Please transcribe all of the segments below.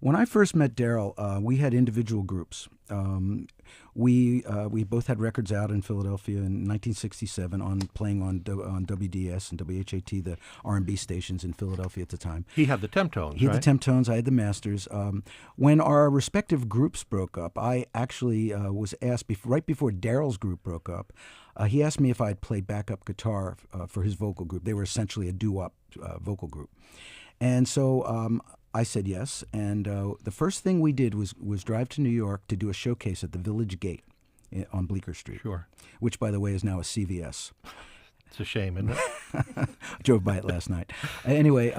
When I first met Daryl, we had individual groups. We both had records out in Philadelphia in 1967 on playing on WDS and WHAT, the R&B stations in Philadelphia at the time. He had the Temptones, He had right? the Temptones, I had the Masters. When our respective groups broke up, I actually was asked, right before Daryl's group broke up, he asked me if I'd play backup guitar for his vocal group. They were essentially a doo-wop vocal group. And so I said yes, and the first thing we did was drove to New York to do a showcase at the Village Gate on Bleecker Street, Sure. which, by the way, is now a CVS. It's a shame, isn't it? I drove by it last night. Anyway,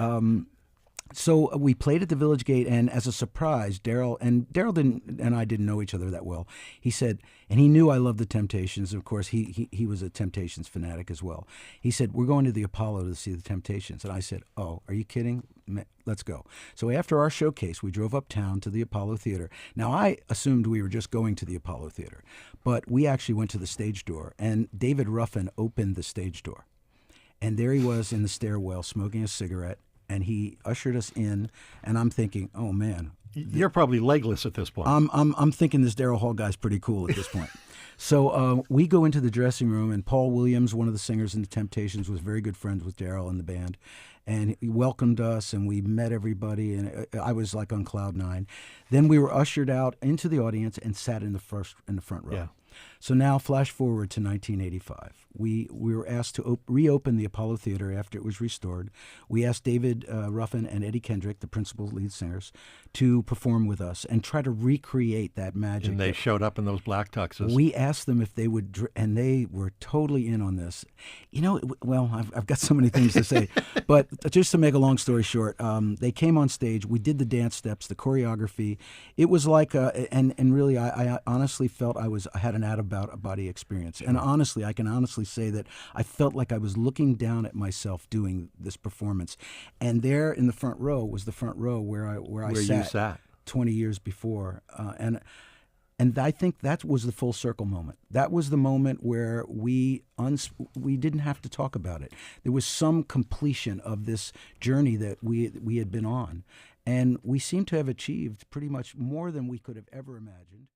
so we played at the Village Gate, and as a surprise, Daryl and I didn't know each other that well. He said, and he knew I loved the Temptations. Of course, he was a Temptations fanatic as well. He said, "We're going to the Apollo to see the Temptations," and I said, "Oh, are you kidding? Let's go." So after our showcase, we drove uptown to the Apollo Theater. Now, I assumed we were just going to the Apollo Theater, but we actually went to the stage door, and David Ruffin opened the stage door, and there he was in the stairwell smoking a cigarette. And he ushered us in, and I'm thinking, oh man, You're probably legless at this point. I'm thinking this Daryl Hall guy's pretty cool at this point. So we go into the dressing room, and Paul Williams, one of the singers in the Temptations, was very good friends with Daryl and the band, and he welcomed us, and we met everybody, and I was like on cloud nine. Then we were ushered out into the audience and sat in the front row. Yeah. So now, flash forward to 1985. We were asked to reopen the Apollo Theater after it was restored. We asked David Ruffin and Eddie Kendrick, the principal lead singers, to perform with us and try to recreate that magic. And they showed up in those black tuxes. We asked them if they would, and they were totally in on this. You know, well, I've got so many things to say, but just to make a long story short, they came on stage. We did the dance steps, the choreography. It was like, and really, I honestly felt I had an out-of-body experience. And honestly, I can honestly say that I felt like I was looking down at myself doing this performance. And there in the front row was the front row where I sat 20 years before. And I think that was the full circle moment. That was the moment where we didn't have to talk about it. There was some completion of this journey that we had been on. And we seem to have achieved pretty much more than we could have ever imagined.